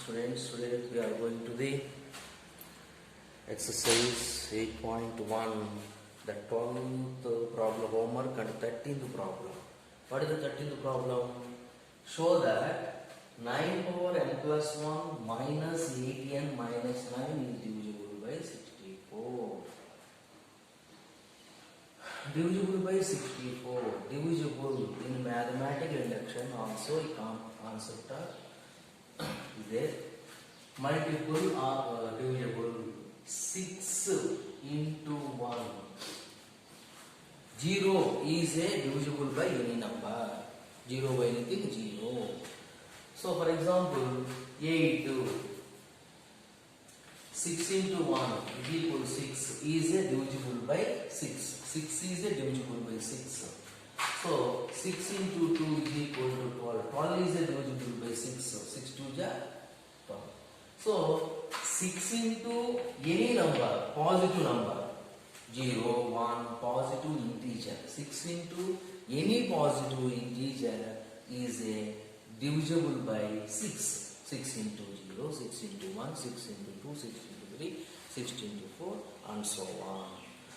Students, today we are going to the exercise 8.1, the 12th problem homework and 13th problem. What is the 13th problem? Show that 9 power n plus 1 minus 8n minus 9 is divisible by 64. Divisible by 64. Divisible in mathematical induction also a concept is there. Multiple or divisible. 6 into 1. 0 is a divisible by any number. 0 by anything, 0. So for example, 8. 6 into 1 is equal to 6 is a divisible by 6. 6 is a divisible by 6. So 6 into 2 is equal to 12. 12 is a divisible by 6. 6 2 is 12. So 6 into any number, positive number, 0, 1, positive integer. 6 into any positive integer is a divisible by 6. 6 into 0, 6 into 1, 6 into 2, 6 into 3, 6 into 4 and so on.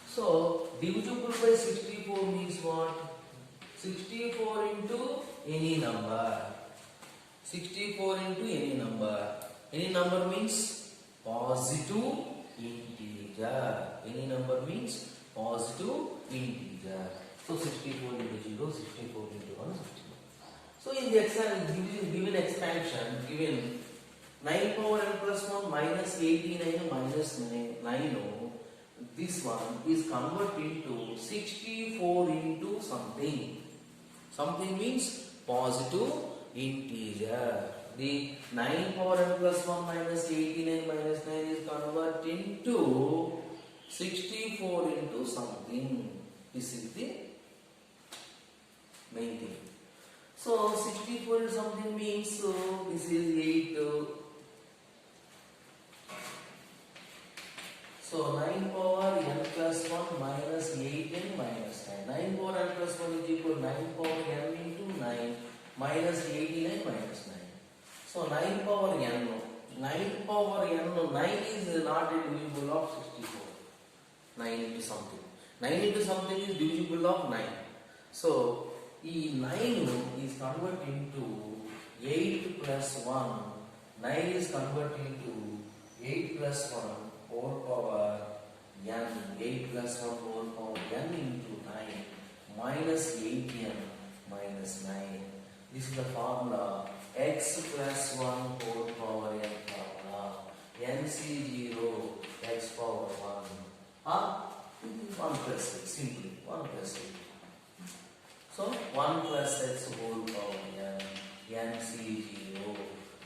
So divisible by 64 means what? 64 into any number. 64 into any number. Any number means positive integer. Any number means positive integer. So 64 into 0, 64 into 1, 64. So in the given expansion, given 9 power n plus 1 minus 89 minus 9, this one is converted into 64 into something. Something means positive integer. The 9 power n plus 1 minus 89 minus 9 is converted into 64 into something. This is the main thing. So 64 into something means this is 8. So 9 power n plus 1 minus 8n minus 9. 9 power n plus 1 is equal to 9 power n into 9 minus 89 minus 9. So 9 power n. 9 power n. 9 is not a divisible of 64. 9 into something. 9 into something is divisible of 9. So 9 is converted into 8 plus 1. 9 is converted into 8 plus 1 whole power n. 8 plus 1 whole power n into 9 minus 8n minus 9. This is the formula x plus 1 whole power n formula. NC0 x power 1. 1 plus x, simply 1 plus x. So 1 plus x whole power n. NC0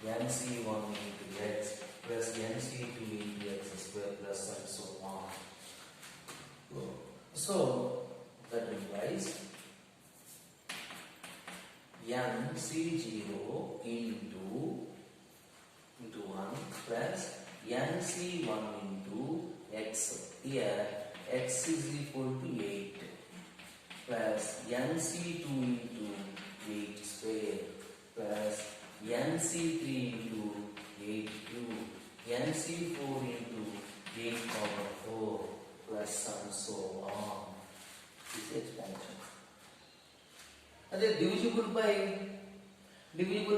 NC1 into x plus NC2 into x square plus and so on. So that implies NC0 into 1 plus NC1 into x. Here x is equal to 8 plus NC2 into 8 square plus NC3 into 8 cube, NC4 into 8 power 4 plus and so on. This is expansion. And then divisible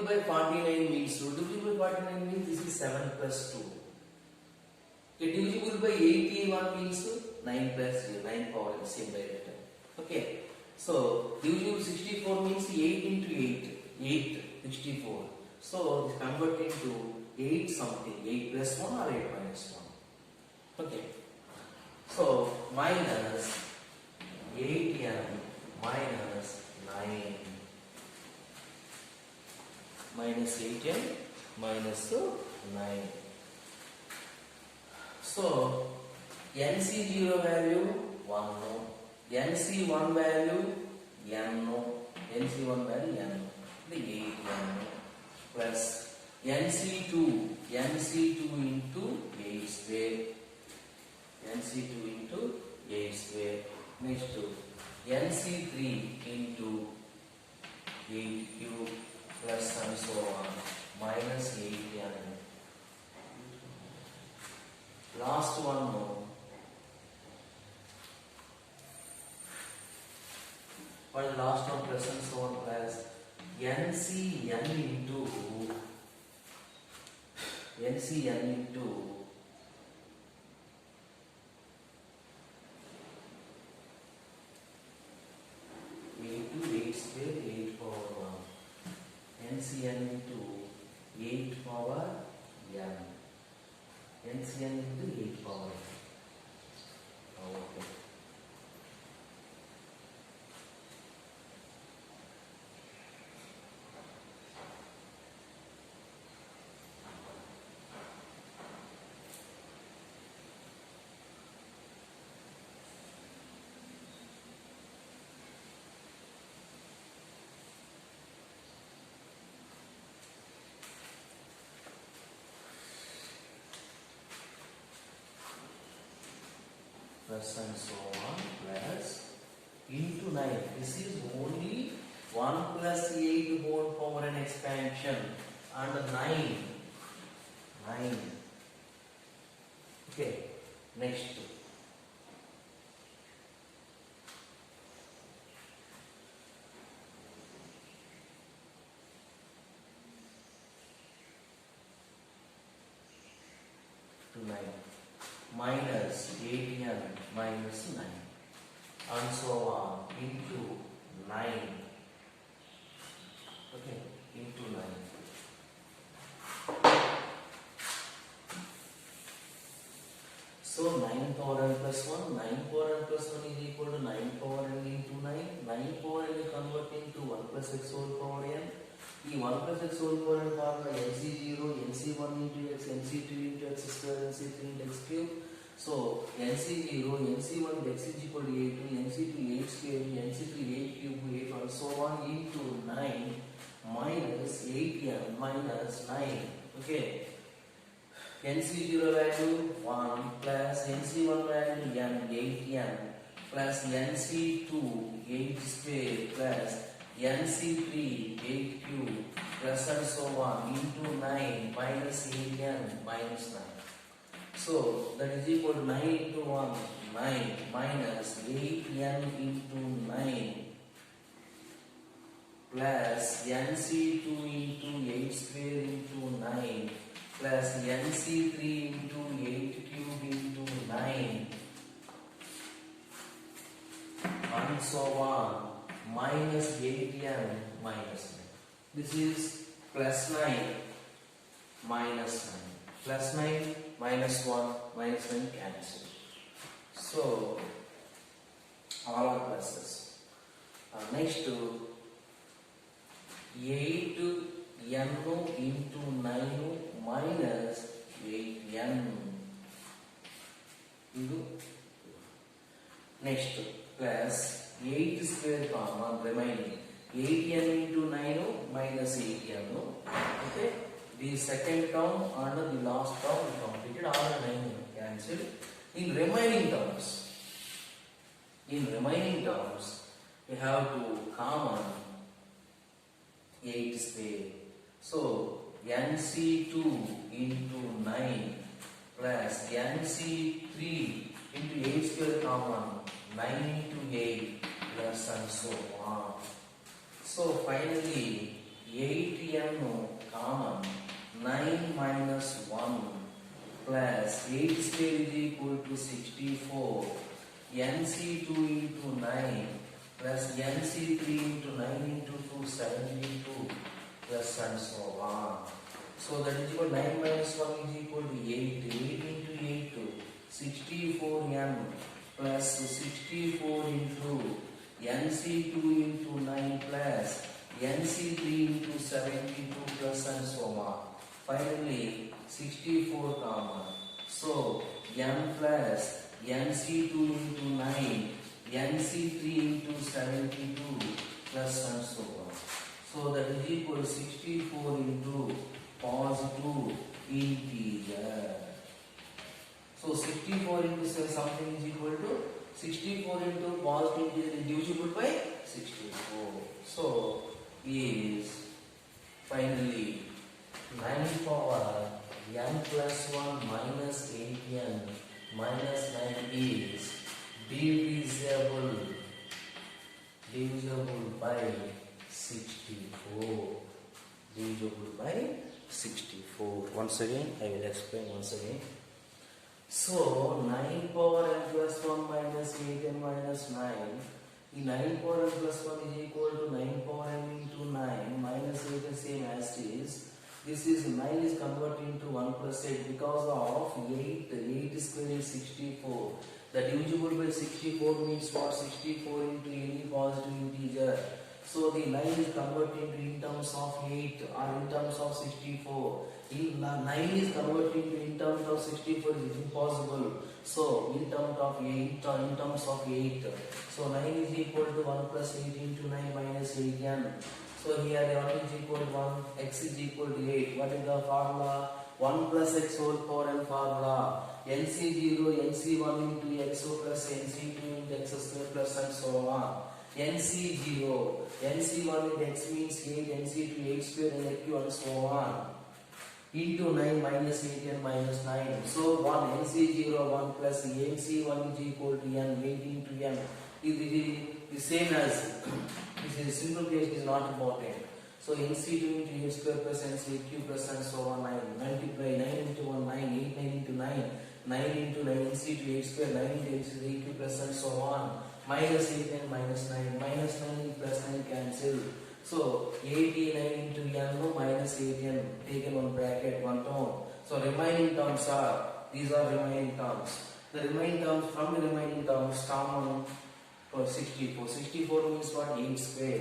by 49 means, so divisible by 49 means this is 7 plus 2. Okay, divisible by 81 means 9 plus 0, 9 power same by written. Okay, so divisible 64 means 8 into 8, 64. So this converted into 8 something, 8 plus 1 or 8 minus 1. Okay, so minus 8n minus 9. Minus 8n minus 9. So NC0 value 1 no. NC1 value n no. NC1 value n no. The 8n plus NC2 into 8 square. NC2 into 8 square. Next to NC3 into 8 cube plus and so on minus 8n last one. What is the last one? Plus and so on plus NCN into NCN into 8 to 8 square 8 power 1. NCN into 8 power n. NCN into 8 power n. Okay. Plus and so on plus into 9. This is only 1 plus 8 whole power n expansion and 9. Okay, next. To 9 minus 8n minus 9 and so on into 9. Okay, into 9. So 9 power n plus 1, 9 power n plus 1 is equal to 9 power n into 9. 9 power n is converted into 1 plus x whole power n. The 1 plus x whole power n formula NC0, NC1 into x, NC2 into x square, NC3 into x cube. So NC0, NC1 x is equal to 8, NC2 8 square, NC3 8 cube, 8 and so on into 9 minus 8n minus 9. Okay. NC0 value 1 plus NC1 value n 8n plus NC2 8 square plus NC3 8 cube plus and so on into 9 minus 8n minus 9. So that is equal to 9 into 1 9 minus 8n into 9 plus NC2 into 8 square into 9 plus NC3 into 8 cube into 9 and so on minus 8n minus 9. This is plus 9 minus 9. Plus 9 minus 1 minus 9 cancel. So all are pluses. Next to 8 n into 9 minus 8n. Next plus 8 square common remaining 8n into 9 minus 8n. Okay, the second term and the last term completed, all 9 cancelled. In remaining terms we have to common 8 square. So NC2 into 9 plus NC3 into 8 square common 9 into 8 plus and so on. So finally 8n common 9 minus 1 plus 8 square is equal to 64. NC2 into 9 plus NC3 into 9 into 2 72 plus and so on. So that is equal to 9 minus 1 is equal to 8. 8 into 8 64n plus 64 into NC2 into 9 plus NC3 into 72 plus and so on. Finally 64 common. So n plus NC2 into 9 NC3 into 72 plus and so on. So that is equal to 64 into positive integer. So 64 into something is equal to 64 into positive integer is divisible by 64. So is finally 9 power n plus 1 minus 8n minus 9 is divisible by 64. Divisible by 64. Once again, I will explain once again. So 9 power n plus 1 minus 8n minus 9. The 9 power n plus 1 is equal to 9 power n into 9 minus 8 is same as is. This is 9 is converted into 1 plus 8 because of 8. 8 square is 64. The divisible by 64 means what? 64 into any positive integer. So the 9 is converted into in terms of 8 or in terms of 64. 9 is converted into in terms of 64 is impossible. So in terms of 8. So 9 is equal to 1 plus 8 into 9 minus 8n. So here 1 is equal to 1, x is equal to 8. What is the formula? 1 plus x whole power n formula. NC0, NC1 into x plus NC2 into x square plus and so on. NC0, NC1 into x means 8, NC2 8 square and q and so on. Into 9 minus 8 and minus 9. So 1 NC0 1 plus NC1 is equal to n, 8 into n. It is the same as this is simplification is not important. So NC2 into 8 square plus NCQ plus and so on 9. Multiply 9 into 1 9, 8 9 into 9, 9 into 9 NC2 8 square 9 into NCQ plus and so on. Minus 8 and minus 9, minus 9 plus 9 cancel. So 89 into n minus 8n taken one bracket, one term. So remaining terms are, these are remaining terms. The remaining terms, from the remaining terms, common for 64. 64 means what? 8 square.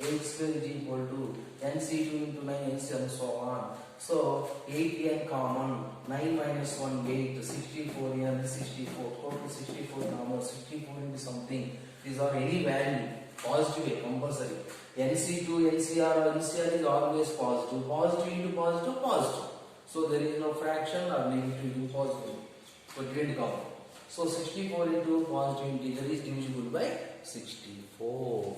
8 square is equal to NC2 into 9 NC and so on. So 8n common, 9 minus 1 8, 64n 64. Total 64 common, 64 into something. These are any value, positive, compulsory. NC2, NCR or NCR is always positive. Positive into positive, positive. So there is no fraction or negative into positive. So it will come. So 64 into positive integer is divisible by 64.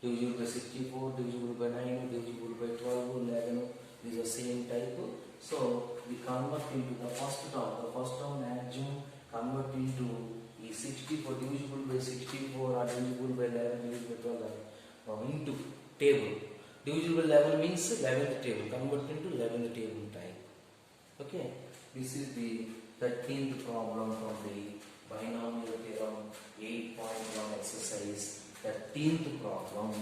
Divisible by 64, divisible by 9, divisible by 12, 11. These are same type. So we convert into the first term. The first term maximum convert into is 64 divisible by 64 or divisible by 11, divisible by 12 into table. Divisible by 11 means 11th table. Convert into 11th table type. Okay. This is the 13th problem from the binomial theorem 8.1 exercise. 13th problem.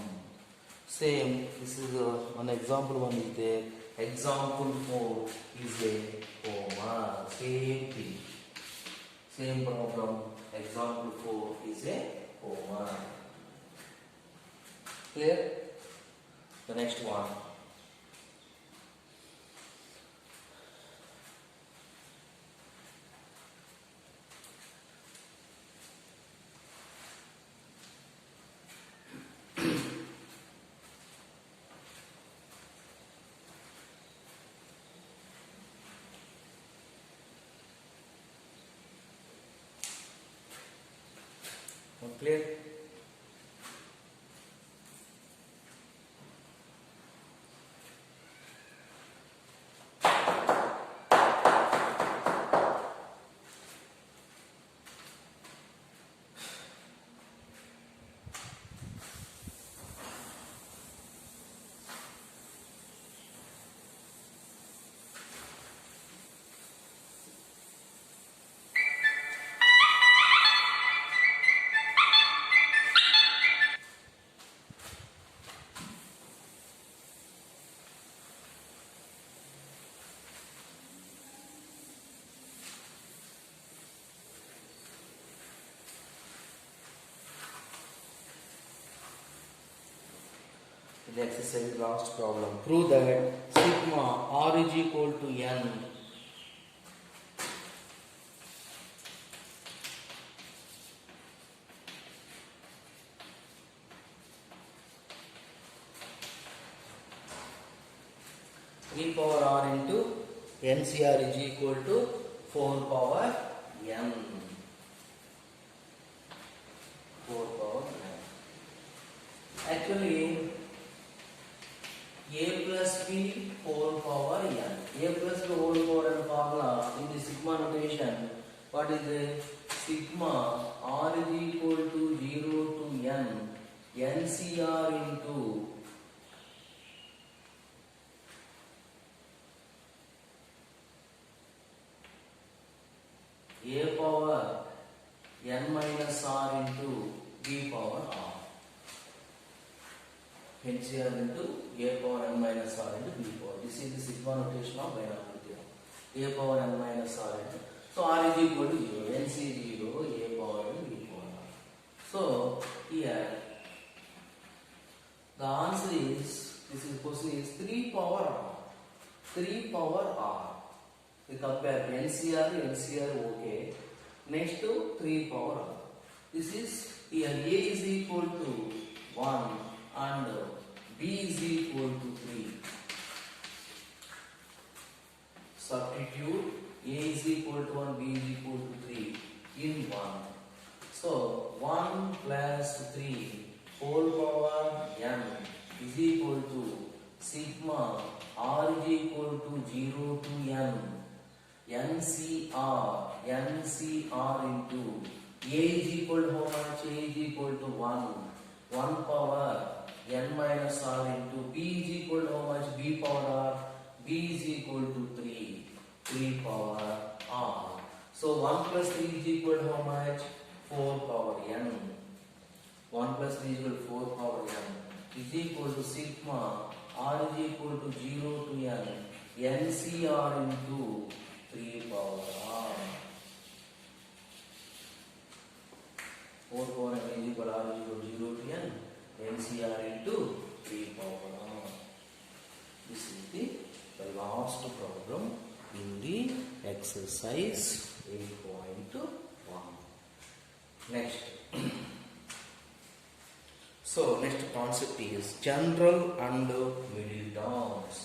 Same. This is one example one is there. Example 4 is a comma. Same thing. Same problem. Example 4 is a comma. Clear? The next one. Clear? The exercise last problem. Prove that sigma r is equal to n. Three power r into NCR is equal to 4 power n. 4 power n. Actually, a plus b whole power n. A plus b whole power What is the sigma r is equal to 0 to n NCR into a power n minus r into b power r. NCR into a power n minus r into b power. This is the sigma notation of binomial theorem. A power n minus r into. So r is equal to 0. NC is 0. A power n b power r. So here the answer is, this is question is 3 power r. 3 power r. We compare NCR, okay. Next to 3 power r. This is here a is equal to 1 and b is equal to 3. Substitute a is equal to 1, b is equal to 3 in 1. So 1 plus 3 whole power n is equal to sigma r is equal to 0 to n NCR into a is equal to how much? A is equal to 1 power n minus r into b is equal to how much? B power r. B is equal to 3 power r. So 1 plus 3 is equal to how much? 4 power n. 1 plus 3 is equal to 4 power n is equal to sigma r is equal to 0 to n NCR into 3 power r. 4 power n is equal to r is equal to 0 to n NCR into 3 power r. This is the last problem in the exercise 8.1. Next. So next concept is general and middle terms.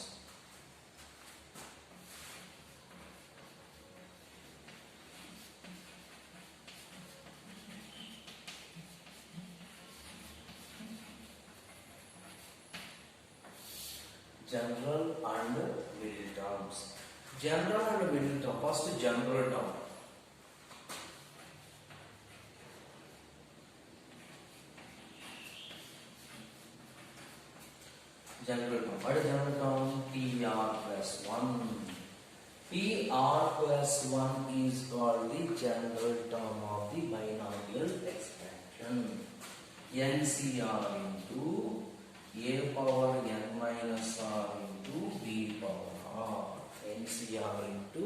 General and middle terms. General and middle term. First general term. General term. What is general term? PR plus 1. PR plus 1 is called the general term of the binomial expansion. NCR into a power n minus r into b power r. NCR into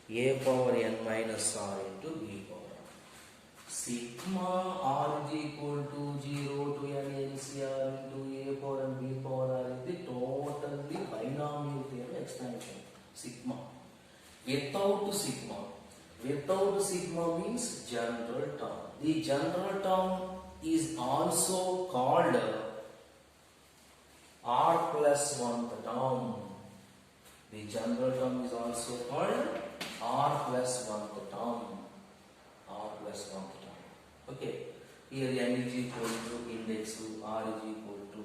a power n minus r into b power r. Sigma r is equal to 0 to n NCR into a power and b power r is the totally binomial theorem expansion. Sigma. Without sigma means general term. The general term is also called r plus 1th term. The general term is also called r plus 1th term. R plus 1th term. Okay. Here n is equal to index to r is equal to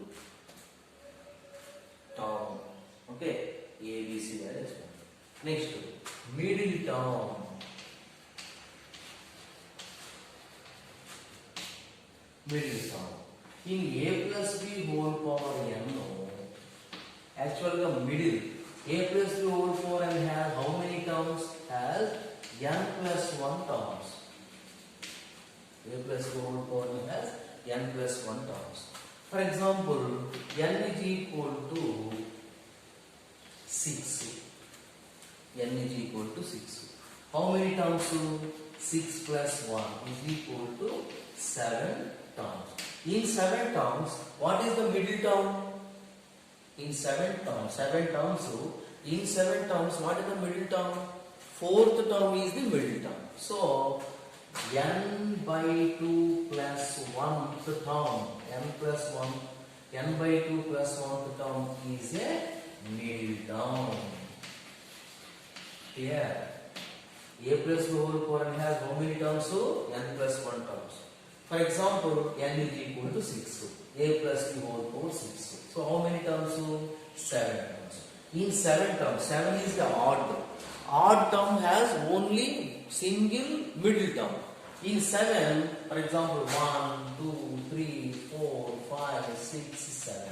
term. Okay. A, B, C values. Next, middle term. Middle term. In a plus b whole power n, actually the middle, a plus b whole power n has how many terms? Has n plus 1 terms. A plus b whole power n has n plus 1 terms. For example, n is equal to 6. N is equal to 6. How many terms? 6 plus 1 is equal to 7 terms. In 7 terms, what is the middle term? In 7 terms, in 7 terms, what is the middle term? 4th term is the middle term. So, n by 2 plus 1th term, n by 2 plus 1th term is a middle term. Here, a plus b whole power n has how many terms? N plus 1 terms. For example, n is equal to 6. A plus b whole power 6. So how many terms? 7 terms. In 7 terms, 7 is the odd. odd term has only single middle term. In 7, for example, 1, 2, 3, 4, 5, 6, 7.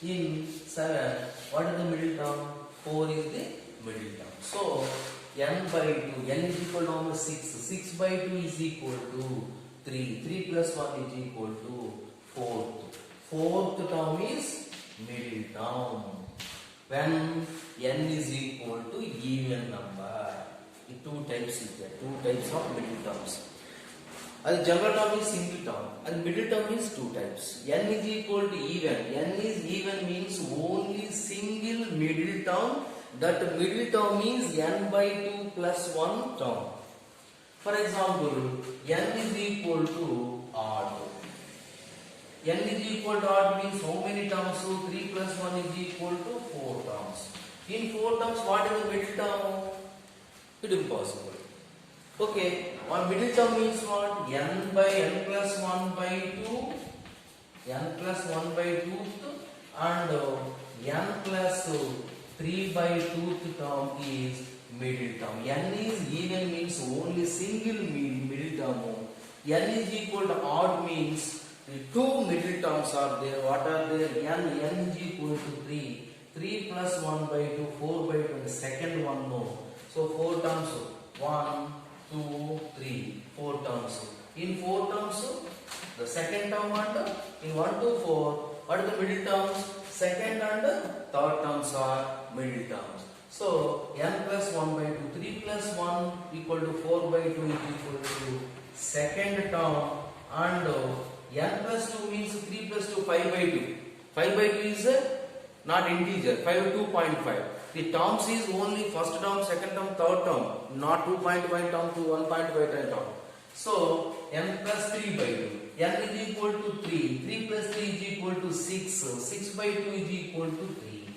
In 7, what is the middle term? 4 is the middle term. So, n by 2, n is equal to 6. 6 by 2 is equal to 3. 3 plus 1 is equal to 4. Fourth term is middle term. When n is equal to even number. Two types is there. Two types of middle terms. And general term is single term. And middle term is two types. N is equal to even. N is even means only single middle term. That middle term is n by 2 plus 1 term. For example, n is equal to odd. N is equal to odd means how many terms? So 3 plus 1 is equal to 4 terms. In 4 terms, what is the middle term? It is impossible. Okay, one middle term means what? N by n plus 1 by 2, n plus 1 by 2 and n plus 3 by 2 term is middle term. N is even means only single middle term. N is equal to odd means the two middle terms are there. What are there? N is equal to 3. 3 plus 1 by 2, 4 by 2. The second one no. So 4 terms. 1, 2, 3. 4 terms. In 4 terms, the second term and in 1 to 4, what are the middle terms? Second and third terms are middle terms. So n plus 1 by 2, 3 plus 1 equal to 4 by 2 is equal to second term and n plus 2 means 3 plus 2, 5 by 2. 5 by 2 is not integer, 5 2.5. The terms is only first term, second term, third term, not 2.5 term to 1.5 term. So n plus 3 by 2. N is equal to 3. 3 plus 3 is equal to 6. 6 by 2 is equal to 3.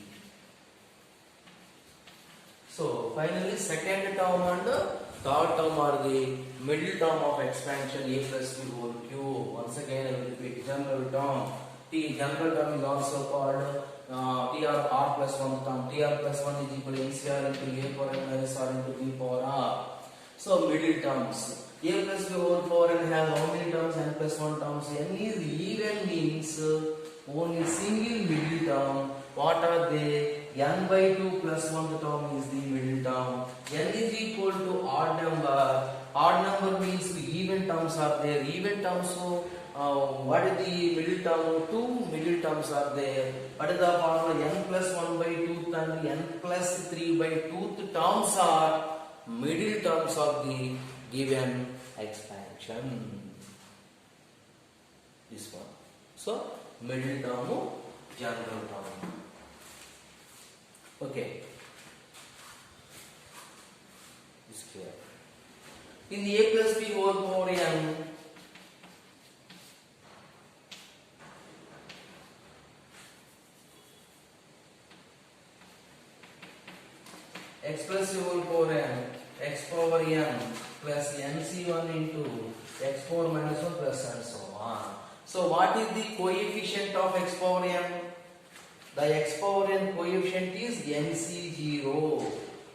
So finally second term and third term are the middle term of expansion a plus b whole cube. Once again I will repeat general term. T general term is also called TR plus 1 term. TR plus 1 is equal to NCR into a power n minus r into b power r. So middle terms. A plus b whole power n has how many terms? N plus 1 terms. N is even means only single middle term. What are they? N by 2 plus 1 term is the middle term. N is equal to odd number. Odd number means the even terms are there. Even terms, so what is the middle term? Two middle terms are there. What is the formula? N plus 1 by 2 and n plus 3 by 2 terms are middle terms of the given expansion. This one. So, middle term, general term. Okay. Is clear. In the a plus b whole power n, x plus b whole power n, x power n plus nc1 into x power minus 1 plus and so on. So what is the coefficient of x power n? The x power n coefficient is nc0.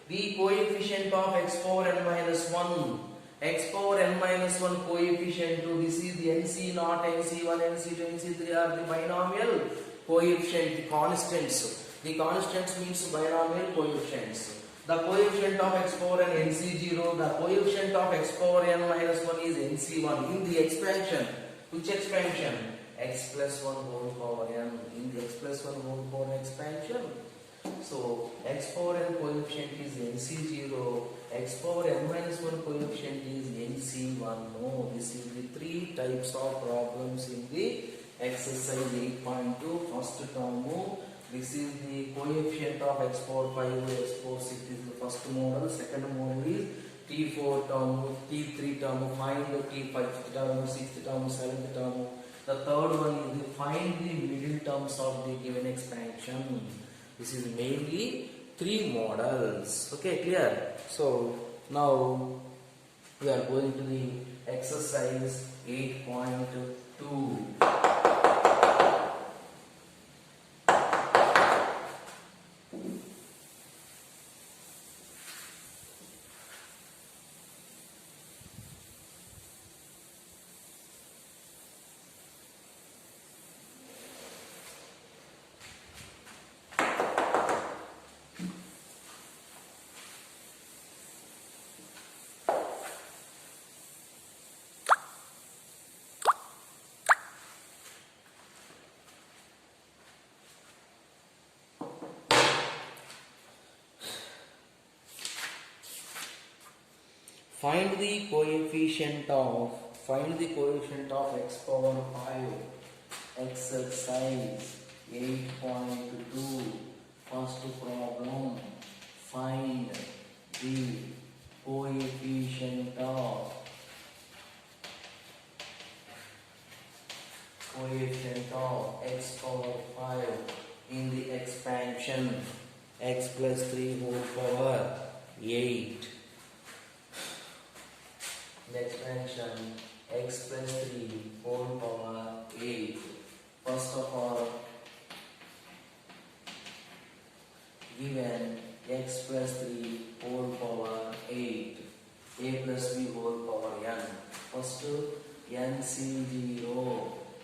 The coefficient of x power n minus 1. X power n minus 1 coefficient to this is the nc0, nc1, nc2, nc3 are the binomial coefficient, the constants. The constants means binomial coefficients. The coefficient of x power n nc0, the coefficient of x power n minus 1 is nc1. In the expansion, which expansion? X plus 1 whole power n. In the x plus 1 whole power n expansion. So, x power n coefficient is nc0, x power n minus 1 coefficient is nc1. No, this is the three types of problems in the exercise 8.2. First term, this is the coefficient of x power 5, x power 6 is the first model. Second model is T4 term, T3 term, find the T5 term, 6th term, 7th term. The third one is the find the middle terms of the given expansion. This is mainly three models. Okay, clear? So now we are going to the exercise 8.2. Find the coefficient of x power 5 exercise 8.2. First problem, find the coefficient of x power 5 in the expansion x plus 3 whole power 8. The expansion x plus 3 whole power 8. First of all, given x plus 3 whole power 8, a plus b whole power n. First, nc0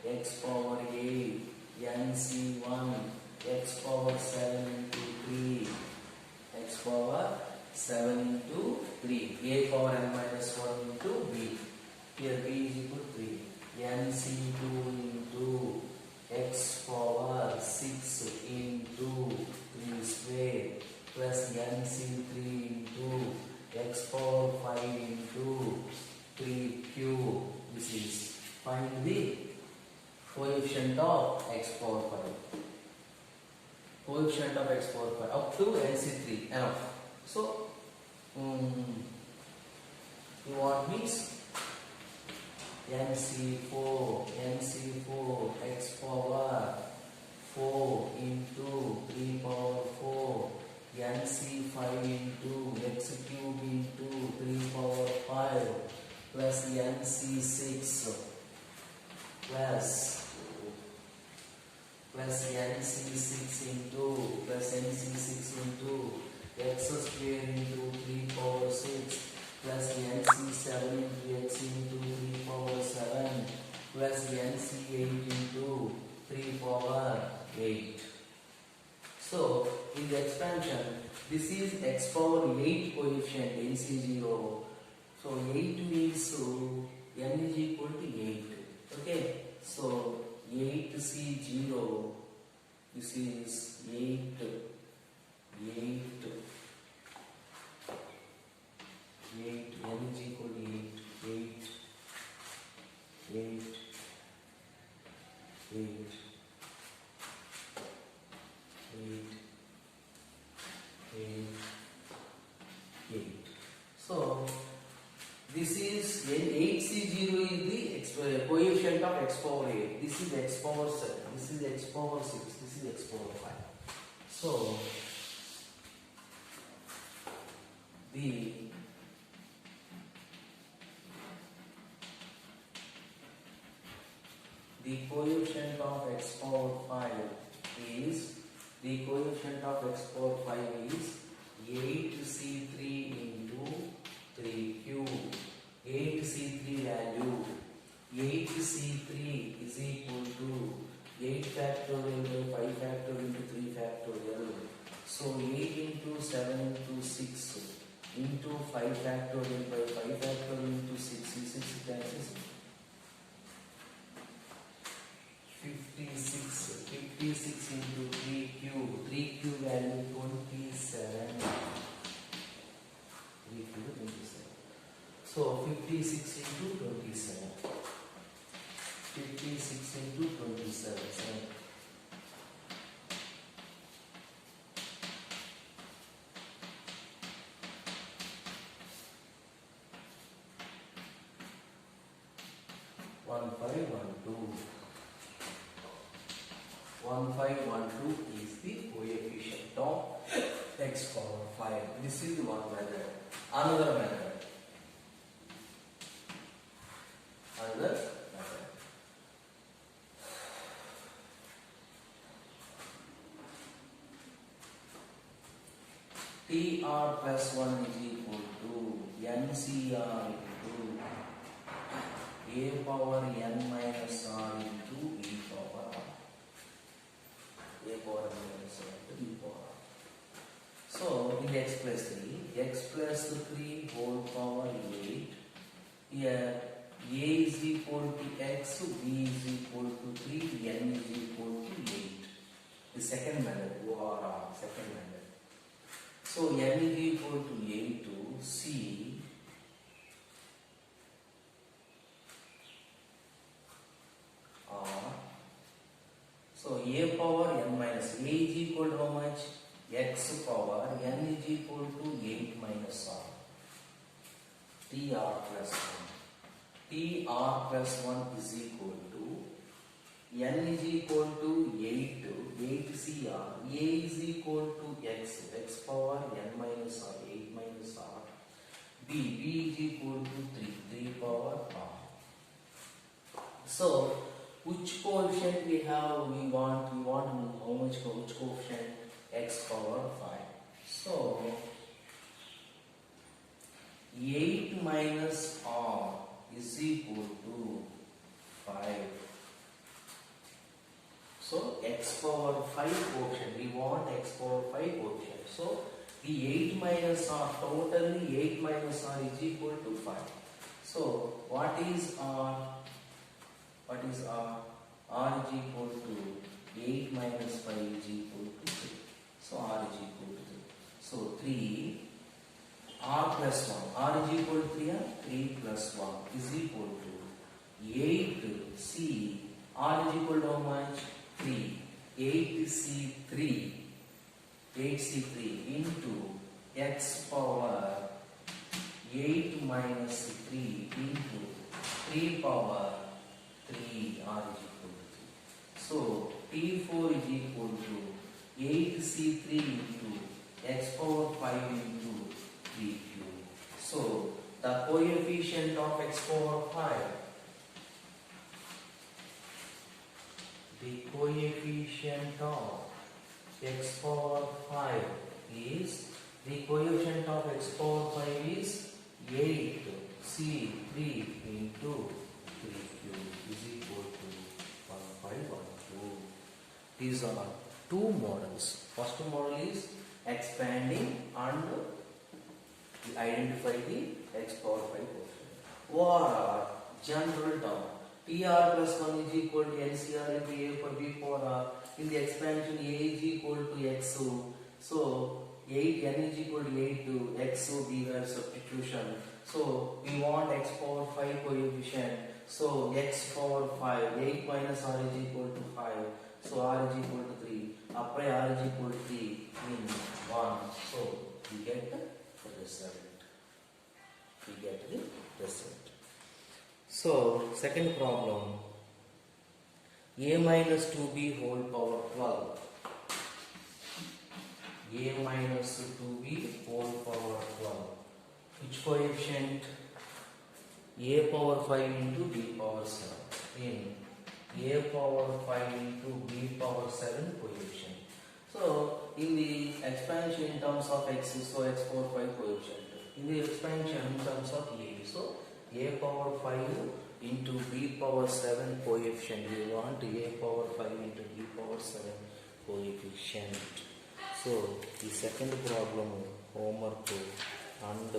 x power 8, nc1 x power 7 into 3, x power 7 into 3, a power n minus 1 into b. Here b is equal to 3. nc2 into x power 6 into 3 square plus nc3 into x power 5 into 3 cube. This is find the coefficient of x power 5. Coefficient of x power 5 up to nc3 enough. So you want means nc4 x power 4 into 3 power 4, nc5 into x cube into 3 power 5 plus nc6 plus nc6 into x square into 3 power 6 plus nc7 into x into 3 power 7 plus nc8 into 3 power 8. So in the expansion, this is x power 8 coefficient nc0. So 8 means n is equal to 8. Okay, so 8c0, this is 8 n is equal to 8. So this is 8c0 is the coefficient of x power 8. This is x power 7. This is x power 6. This is x power 5. So the coefficient of x power 5 is 8c3 into 3 cube. 8c3 value, 8c3 is equal to 8 factorial by 5 factorial into 3 factorial. So 8 into 7 into 6 into 5 factorial by 5 factorial into 6 is 6 cancels. 56 into 3 cube. 3 cube value 27. 3 cube 27. So 56 into 27. 56 into 27. So 1512 is the coefficient of x power 5. This is one method. Another method. TR plus 1 is equal to NCR into a power n minus r into e power r. A power n minus r into e power r. So in x plus 3 whole power 8. Here a is equal to x, b is equal to 3, n is equal to 8. The second method, ORR, second method. So n is equal to 8 to c TR plus 1. TR plus 1 is equal to N is equal to 8 CR. A is equal to X power N minus R, 8 minus R. B is equal to 3 power R. So, which coefficient we have? We want to know how much, which coefficient? X power 5. So, 8 minus R is equal to 5. So, x power 5 quotient, we want x power 5 quotient. So, the 8 minus R, totally 8 minus R is equal to 5. So, what is R? What is R? R is equal to 8 minus 5 is equal to 3. So, R is equal to 3. So, 3, R plus 1. R is equal to 3, 3 plus 1 is equal to 8C. R is equal to how much? 3. 8C3 into x power 8 minus 3 into 3 power 3. R is equal to 3. So T4 is equal to 8C3 into x power 5 into 3 cube. So the coefficient of x power 5, the coefficient of x power 5 is, the coefficient of x power 5 is 8C3 into 3 cube is equal to 1512. These are two models. First model is expanding and identify the x power 5 coefficient. Or general term, TR plus 1 is equal to NCR into A for B for R. In the expansion, A is equal to XO. So, 8, N is equal to 8 to XO, B were substitution. So, we want x power 5 coefficient. So, x power 5, 8 minus R is equal to 5. So, R is equal to 3. Apply R is equal to 3 in 1. So, we get the result. We get the result. So, second problem, a minus 2b whole power 12. A minus 2b whole power 12. Which coefficient? A power 5 into b power 7. In a power 5 into b power 7 coefficient. So, in the expansion in terms of x, so x power 5 coefficient. In the expansion in terms of a, so a power 5 into b power 7 coefficient. We want a power 5 into b power 7 coefficient. So, the second problem homework and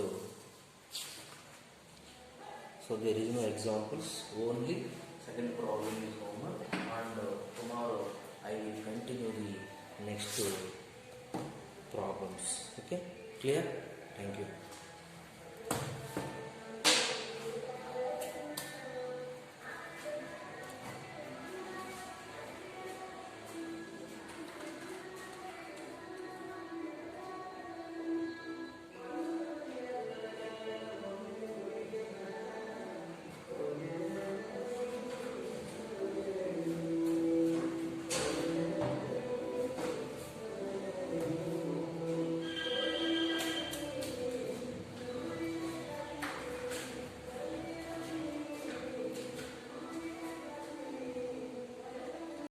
so there is no examples, only second problem is homework, and tomorrow I will continue the next problems. Okay, clear? Thank you.